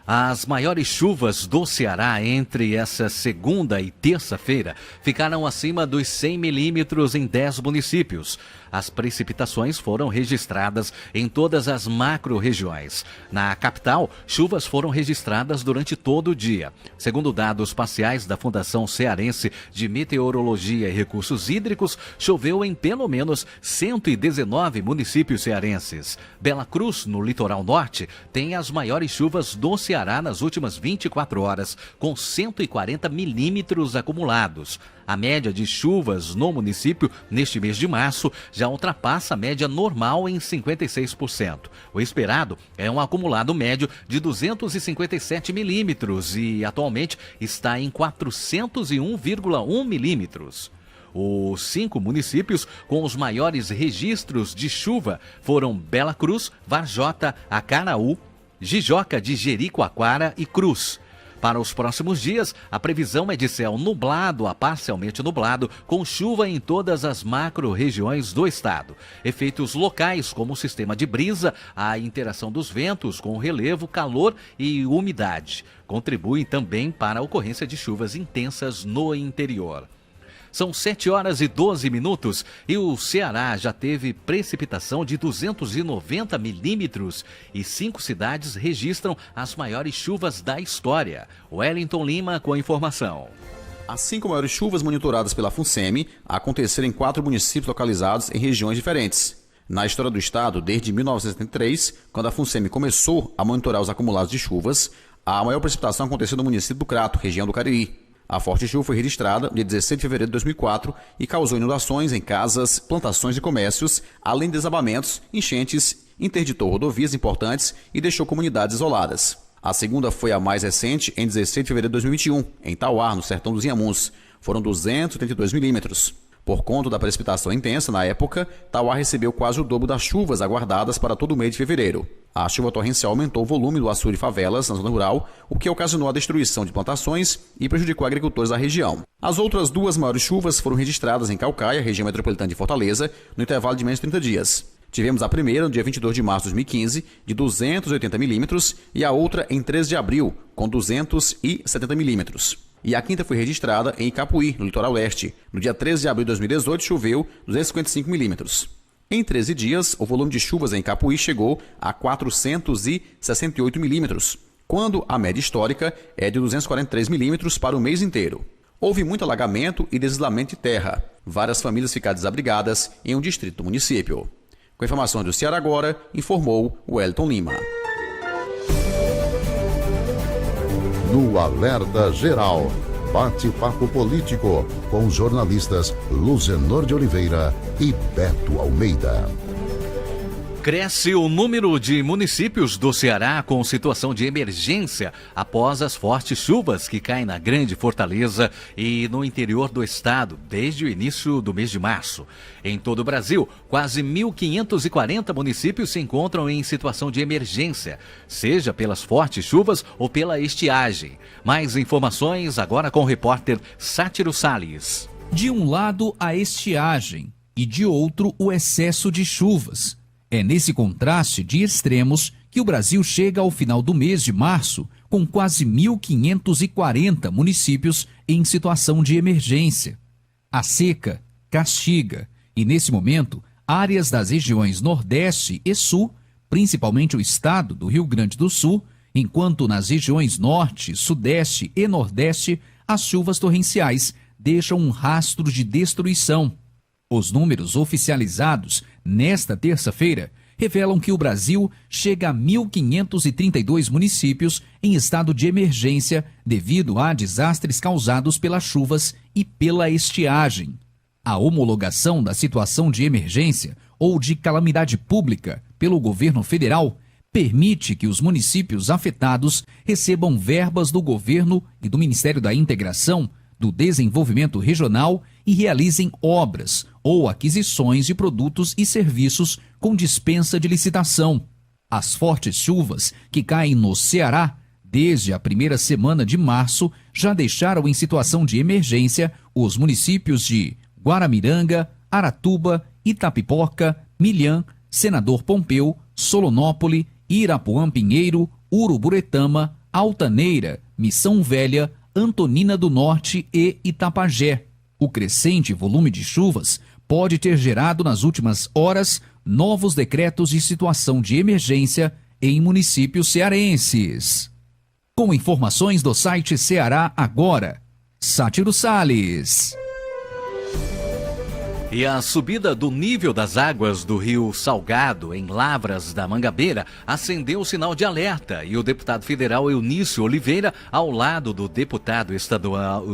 As maiores chuvas do Ceará entre essa segunda e terça-feira ficaram acima dos 100 milímetros em 10 municípios. As precipitações foram registradas em todas as macro-regiões. Na capital, chuvas foram registradas durante todo o dia. Segundo dados parciais da Fundação Cearense de Meteorologia e Recursos Hídricos, choveu em pelo menos 119 municípios cearenses. Bela Cruz, no litoral norte, tem as maiores chuvas do Ceará nas últimas 24 horas, com 140 milímetros acumulados. A média de chuvas no município neste mês de março já ultrapassa a média normal em 56%. O esperado é um acumulado médio de 257 milímetros e atualmente está em 401,1 milímetros. Os 5 municípios com os maiores registros de chuva foram Bela Cruz, Varjota, Acaraú, Jijoca de Jericoacoara e Cruz. Para os próximos dias, a previsão é de céu nublado a parcialmente nublado, com chuva em todas as macro-regiões do estado. Efeitos locais, como o sistema de brisa, a interação dos ventos com relevo, calor e umidade, contribuem também para a ocorrência de chuvas intensas no interior. São 7 horas e 12 minutos e o Ceará já teve precipitação de 290 milímetros e 5 cidades registram as maiores chuvas da história. Wellington Lima com a informação. As 5 maiores chuvas monitoradas pela FUNSEMI aconteceram em 4 municípios localizados em regiões diferentes. Na história do estado, desde 1973, quando a FUNSEMI começou a monitorar os acumulados de chuvas, a maior precipitação aconteceu no município do Crato, região do Cariri. A forte chuva foi registrada no dia 16 de fevereiro de 2004 e causou inundações em casas, plantações e comércios, além de desabamentos, enchentes, interditou rodovias importantes e deixou comunidades isoladas. A segunda foi a mais recente, em 16 de fevereiro de 2021, em Tauá, no sertão dos Inhamuns. Foram 232 milímetros. Por conta da precipitação intensa na época, Tauá recebeu quase o dobro das chuvas aguardadas para todo o mês de fevereiro. A chuva torrencial aumentou o volume do açude de favelas na zona rural, o que ocasionou a destruição de plantações e prejudicou agricultores da região. As outras 2 maiores chuvas foram registradas em Caucaia, região metropolitana de Fortaleza, no intervalo de menos de 30 dias. Tivemos a primeira no dia 22 de março de 2015, de 280 milímetros, e a outra em 13 de abril, com 270 milímetros. E a quinta foi registrada em Icapuí, no litoral leste. No dia 13 de abril de 2018, choveu 255 milímetros. Em 13 dias, o volume de chuvas em Icapuí chegou a 468 milímetros, quando a média histórica é de 243 milímetros para o mês inteiro. Houve muito alagamento e deslamento de terra. Várias famílias ficaram desabrigadas em um distrito do município. Com informações do Ceará Agora, informou Wellington Lima. No Alerta Geral, bate-papo político com os jornalistas Luzenor de Oliveira e Beto Almeida. Cresce o número de municípios do Ceará com situação de emergência após as fortes chuvas que caem na Grande Fortaleza e no interior do estado desde o início do mês de março. Em todo o Brasil, quase 1.540 municípios se encontram em situação de emergência, seja pelas fortes chuvas ou pela estiagem. Mais informações agora com o repórter Sátiro Salles. De um lado, a estiagem e de outro, o excesso de chuvas. É nesse contraste de extremos que o Brasil chega ao final do mês de março com quase 1.540 municípios em situação de emergência. A seca castiga e, nesse momento, áreas das regiões Nordeste e Sul, principalmente o estado do Rio Grande do Sul, enquanto nas regiões Norte, Sudeste e Nordeste, as chuvas torrenciais deixam um rastro de destruição. Os números oficializados nesta terça-feira revelam que o Brasil chega a 1.532 municípios em estado de emergência devido a desastres causados pelas chuvas e pela estiagem. A homologação da situação de emergência ou de calamidade pública pelo governo federal permite que os municípios afetados recebam verbas do governo e do Ministério da Integração, do Desenvolvimento Regional e realizem obras ou aquisições de produtos e serviços com dispensa de licitação. As fortes chuvas que caem no Ceará desde a primeira semana de março já deixaram em situação de emergência os municípios de Guaramiranga, Aratuba, Itapipoca, Milhã, Senador Pompeu, Solonópole, Irapuã Pinheiro, Uruburetama, Altaneira, Missão Velha, Antonina do Norte e Itapajé. O crescente volume de chuvas pode ter gerado nas últimas horas novos decretos de situação de emergência em municípios cearenses. Com informações do site Ceará Agora, Sátiro Salles. E a subida do nível das águas do Rio Salgado, em Lavras da Mangabeira, acendeu o sinal de alerta e o deputado federal Eunício Oliveira, ao lado do deputado estadual,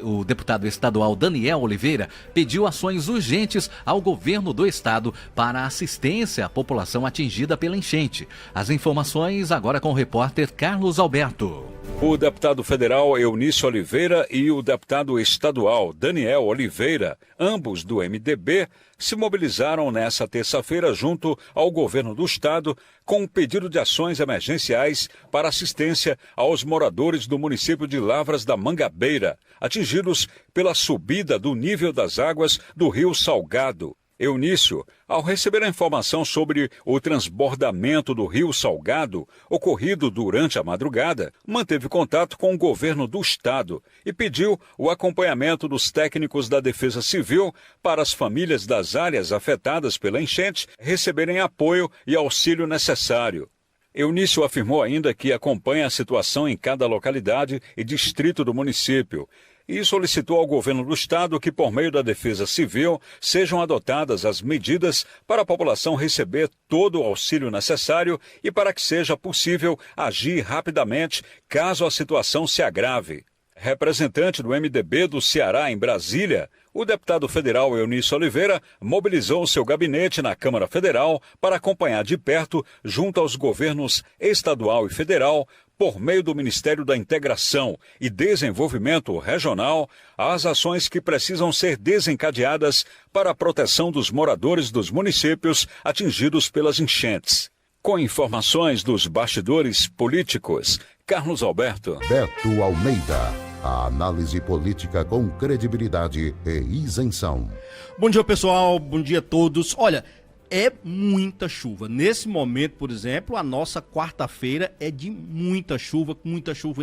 o deputado estadual Daniel Oliveira, pediu ações urgentes ao governo do estado para assistência à população atingida pela enchente. As informações agora com o repórter Carlos Alberto. O deputado federal Eunício Oliveira e o deputado estadual Daniel Oliveira, ambos do MDB, se mobilizaram nesta terça-feira junto ao governo do estado com um pedido de ações emergenciais para assistência aos moradores do município de Lavras da Mangabeira, atingidos pela subida do nível das águas do Rio Salgado. Eunício, ao receber a informação sobre o transbordamento do Rio Salgado, ocorrido durante a madrugada, manteve contato com o governo do estado e pediu o acompanhamento dos técnicos da Defesa Civil para as famílias das áreas afetadas pela enchente receberem apoio e auxílio necessário. Eunício afirmou ainda que acompanha a situação em cada localidade e distrito do município e solicitou ao governo do estado que, por meio da Defesa Civil, sejam adotadas as medidas para a população receber todo o auxílio necessário e para que seja possível agir rapidamente caso a situação se agrave. Representante do MDB do Ceará em Brasília, o deputado federal Eunício Oliveira mobilizou seu gabinete na Câmara Federal para acompanhar de perto, junto aos governos estadual e federal, por meio do Ministério da Integração e Desenvolvimento Regional, as ações que precisam ser desencadeadas para a proteção dos moradores dos municípios atingidos pelas enchentes. Com informações dos bastidores políticos, Carlos Alberto. Beto Almeida. A análise política com credibilidade e isenção. Bom dia, pessoal. Bom dia a todos. Olha, é muita chuva. Nesse momento, por exemplo, a nossa quarta-feira é de muita chuva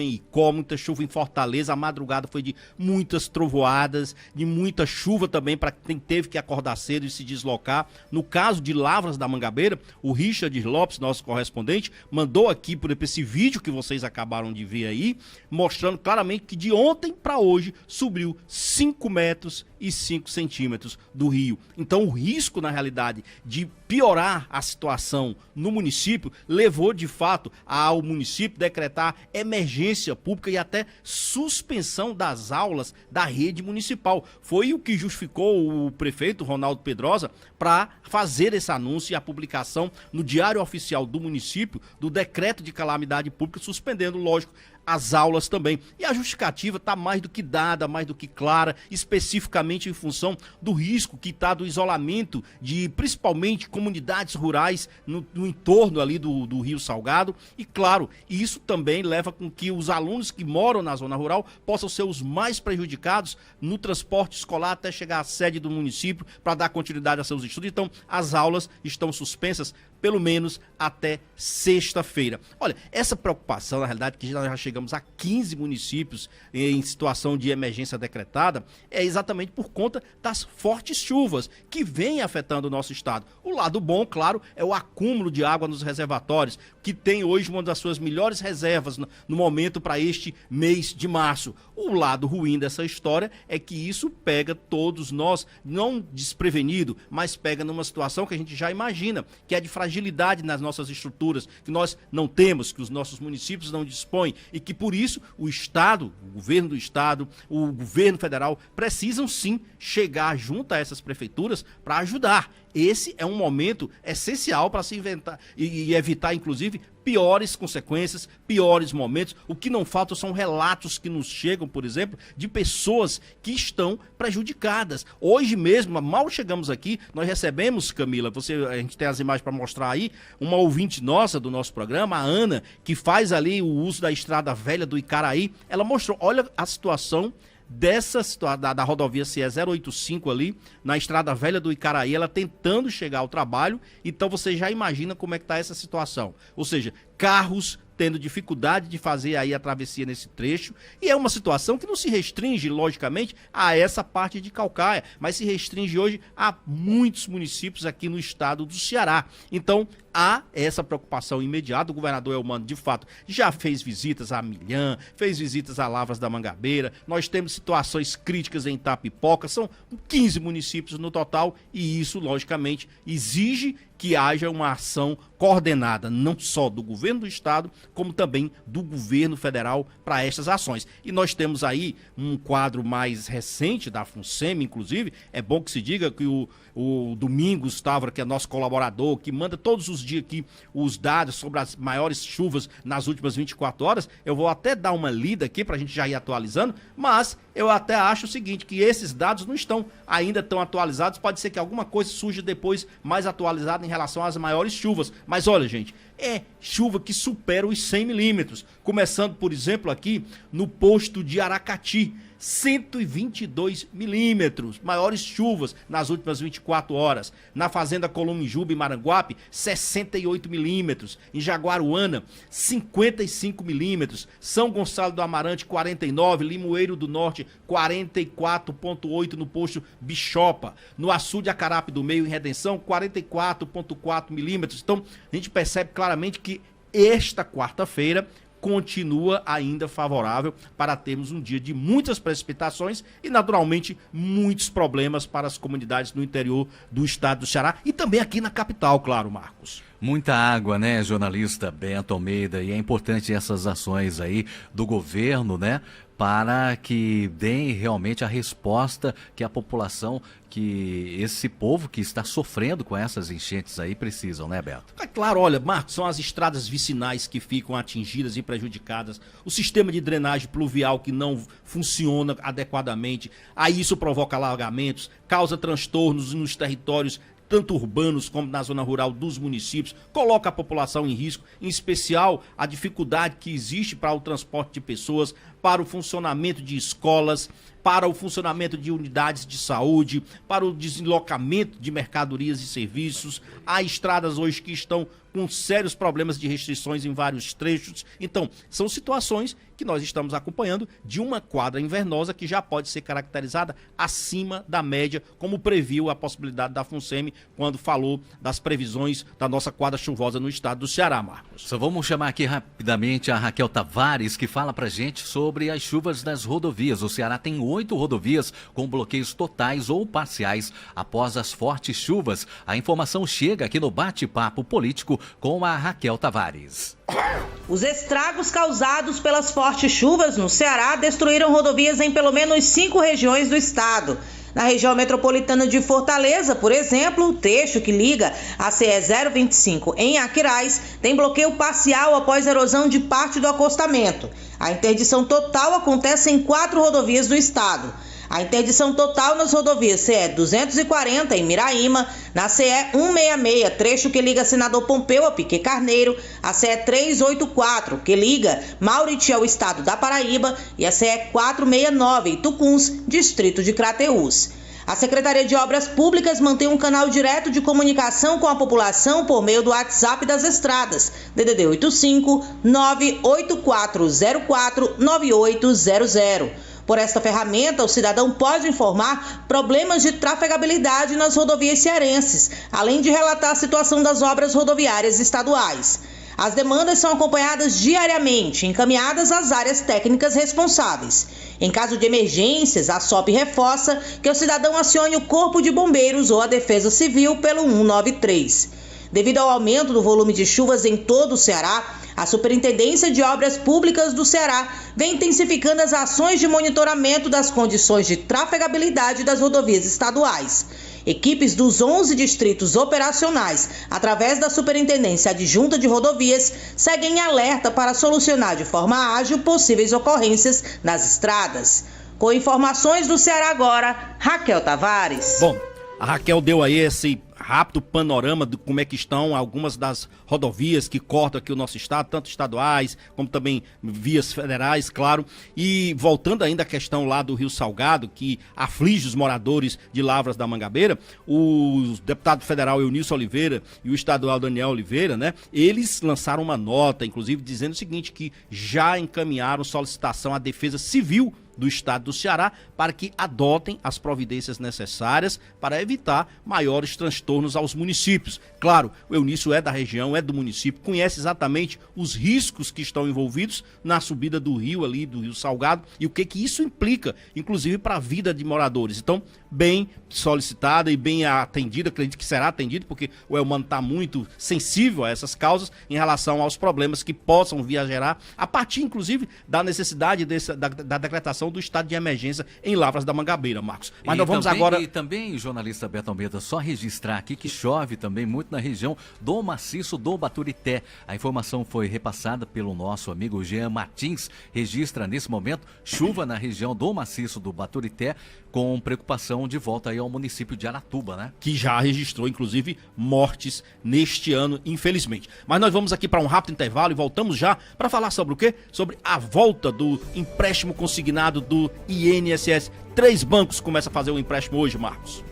em Icó, muita chuva em Fortaleza. A madrugada foi de muitas trovoadas, de muita chuva também para quem teve que acordar cedo e se deslocar. No caso de Lavras da Mangabeira, o Richard Lopes, nosso correspondente, mandou aqui por esse vídeo que vocês acabaram de ver aí, mostrando claramente que de ontem para hoje subiu 5 metros e 5 centímetros do rio. Então o risco, na realidade, de piorar a situação no município levou de fato ao município decretar emergência pública e até suspensão das aulas da rede municipal. Foi o que justificou o prefeito Ronaldo Pedrosa para fazer esse anúncio e a publicação no Diário Oficial do município do decreto de calamidade pública, suspendendo, lógico, as aulas também. E a justificativa está mais do que dada, mais do que clara, especificamente em função do risco que está do isolamento de, principalmente, comunidades rurais no entorno ali do Rio Salgado. E, claro, isso também leva com que os alunos que moram na zona rural possam ser os mais prejudicados no transporte escolar até chegar à sede do município para dar continuidade a seus estudos. Então, as aulas estão suspensas pelo menos até sexta-feira. Olha, essa preocupação, na realidade, que nós já chegamos a 15 municípios em situação de emergência decretada, é exatamente por conta das fortes chuvas que vêm afetando o nosso estado. O lado bom, claro, é o acúmulo de água nos reservatórios, que tem hoje uma das suas melhores reservas no momento para este mês de março. O lado ruim dessa história é que isso pega todos nós, não desprevenido, mas pega numa situação que a gente já imagina, que é de fragilidade nas nossas estruturas, que nós não temos, que os nossos municípios não dispõem e que por isso o Estado, o governo do Estado, o governo federal precisam sim chegar junto a essas prefeituras para ajudar. Esse é um momento essencial para se inventar e evitar, inclusive, piores consequências, piores momentos. O que não falta são relatos que nos chegam, por exemplo, de pessoas que estão prejudicadas. Hoje mesmo, mal chegamos aqui, nós recebemos, Camila, a gente tem as imagens para mostrar aí, uma ouvinte nossa do nosso programa, a Ana, que faz ali o uso da estrada velha do Icaraí. Ela mostrou, olha a situação da rodovia CE 085 ali, na estrada velha do Icaraí, ela tentando chegar ao trabalho. Então você já imagina como é que está essa situação. Ou seja, carros tendo dificuldade de fazer aí a travessia nesse trecho, e é uma situação que não se restringe, logicamente, a essa parte de Caucaia, mas se restringe hoje a muitos municípios aqui no estado do Ceará. Então, há essa preocupação imediata. O governador Elmano, de fato, já fez visitas a Milhã, fez visitas a Lavras da Mangabeira, nós temos situações críticas em Itapipoca, são 15 municípios no total, e isso, logicamente, exige que haja uma ação coordenada, não só do governo do estado, como também do governo federal para estas ações. E nós temos aí um quadro mais recente da FUNSEMI, inclusive, é bom que se diga que o Domingos Távora, que é nosso colaborador, que manda todos os dias aqui os dados sobre as maiores chuvas nas últimas 24 horas, eu vou até dar uma lida aqui para a gente já ir atualizando, mas eu até acho o seguinte, que esses dados não estão ainda tão atualizados, pode ser que alguma coisa surja depois mais atualizada em relação às maiores chuvas. Mas olha, gente, é chuva que supera os 100 milímetros. Começando, por exemplo, aqui no posto de Aracati, 122 milímetros, maiores chuvas nas últimas 24 horas. Na fazenda Columijuba e Maranguape, 68 milímetros. Em Jaguaruana, 55 milímetros. São Gonçalo do Amarante, 49. Limoeiro do Norte, 44,8 no posto Bichopa. No Açude Acarape do Meio, em Redenção, 44,4 milímetros. Então, a gente percebe claramente que esta quarta-feira continua ainda favorável para termos um dia de muitas precipitações e, naturalmente, muitos problemas para as comunidades no interior do estado do Ceará e também aqui na capital, claro, Marcos. Muita água, né, jornalista Bento Almeida, e é importante essas ações aí do governo, né, para que deem realmente a resposta que a população, que esse povo que está sofrendo com essas enchentes aí precisam, né, Beto? É claro, olha, Marcos, são as estradas vicinais que ficam atingidas e prejudicadas, o sistema de drenagem pluvial que não funciona adequadamente, aí isso provoca alagamentos, causa transtornos nos territórios tanto urbanos como na zona rural dos municípios, coloca a população em risco, em especial a dificuldade que existe para o transporte de pessoas, para o funcionamento de escolas, para o funcionamento de unidades de saúde, para o deslocamento de mercadorias e serviços. Há estradas hoje que estão com sérios problemas de restrições em vários trechos. Então, são situações que nós estamos acompanhando de uma quadra invernosa que já pode ser caracterizada acima da média, como previu a possibilidade da FUNSEMI quando falou das previsões da nossa quadra chuvosa no estado do Ceará, Marcos. Só vamos chamar aqui rapidamente a Raquel Tavares, que fala pra gente sobre as chuvas das rodovias. O Ceará tem 8 rodovias com bloqueios totais ou parciais após as fortes chuvas. A informação chega aqui no Bate-Papo Político com a Raquel Tavares. Os estragos causados pelas fortes chuvas no Ceará destruíram rodovias em pelo menos 5 regiões do estado. Na região metropolitana de Fortaleza, por exemplo, o trecho que liga a CE 025 em Aquiraz tem bloqueio parcial após erosão de parte do acostamento. A interdição total acontece em 4 rodovias do estado. A interdição total nas rodovias CE 240 em Miraíma, na CE 166, trecho que liga Senador Pompeu a Piquet Carneiro, a CE 384, que liga Mauriti ao estado da Paraíba, e a CE 469 em Tucuns, distrito de Crateús. A Secretaria de Obras Públicas mantém um canal direto de comunicação com a população por meio do WhatsApp das estradas, DDD 85 98404 9800. Por esta ferramenta, o cidadão pode informar problemas de trafegabilidade nas rodovias cearenses, além de relatar a situação das obras rodoviárias estaduais. As demandas são acompanhadas diariamente, encaminhadas às áreas técnicas responsáveis. Em caso de emergências, a SOP reforça que o cidadão acione o Corpo de Bombeiros ou a Defesa Civil pelo 193. Devido ao aumento do volume de chuvas em todo o Ceará, a Superintendência de Obras Públicas do Ceará vem intensificando as ações de monitoramento das condições de trafegabilidade das rodovias estaduais. Equipes dos 11 distritos operacionais, através da Superintendência Adjunta de Rodovias, seguem em alerta para solucionar de forma ágil possíveis ocorrências nas estradas. Com informações do Ceará agora, Raquel Tavares. Bom, a Raquel deu aí esse rápido panorama de como é que estão algumas das rodovias que cortam aqui o nosso estado, tanto estaduais como também vias federais, claro. E voltando ainda à questão lá do Rio Salgado, que aflige os moradores de Lavras da Mangabeira, o deputado federal Eunilson Oliveira e o estadual Daniel Oliveira, né, eles lançaram uma nota, inclusive, dizendo o seguinte, que já encaminharam solicitação à Defesa Civil do estado do Ceará para que adotem as providências necessárias para evitar maiores transtornos aos municípios. Claro, o Eunício é da região, é do município, conhece exatamente os riscos que estão envolvidos na subida do rio ali, do Rio Salgado, e o que isso implica, inclusive para a vida de moradores. Então, bem solicitada e bem atendida, acredito que será atendido, porque o Elmano está muito sensível a essas causas em relação aos problemas que possam vir a gerar, a partir, inclusive, da necessidade da decretação do estado de emergência em Lavras da Mangabeira, Marcos. Mas nós vamos também, agora... E também, jornalista Beto Almeida, só registrar aqui que chove também muito na região do maciço do Baturité. A informação foi repassada pelo nosso amigo Jean Martins. Registra nesse momento chuva na região do maciço do Baturité, com preocupação de volta aí ao município de Aratuba, né? Que já registrou, inclusive, mortes neste ano, infelizmente. Mas nós vamos aqui para um rápido intervalo e voltamos já para falar sobre o quê? Sobre a volta do empréstimo consignado do INSS. 3 bancos começam a fazer o empréstimo hoje, Marcos.